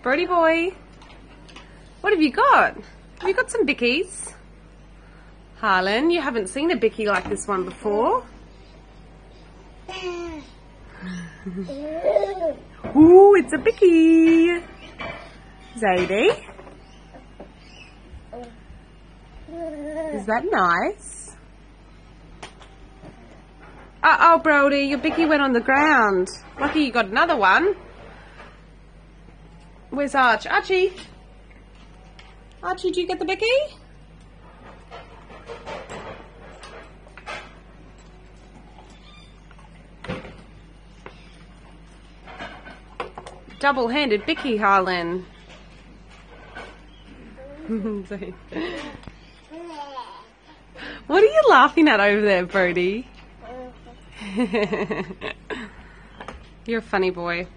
Brody boy, what have you got? Have you got some bickies? Harlan, you haven't seen a bicky like this one before. Ooh, it's a bicky. Zadie, is that nice? Uh-oh, Brody, your bicky went on the ground. Lucky you got another one. Where's Arch? Archie? Archie, did you get the bicky? Double-handed bicky, Harlan. What are you laughing at over there, Brody? You're a funny boy.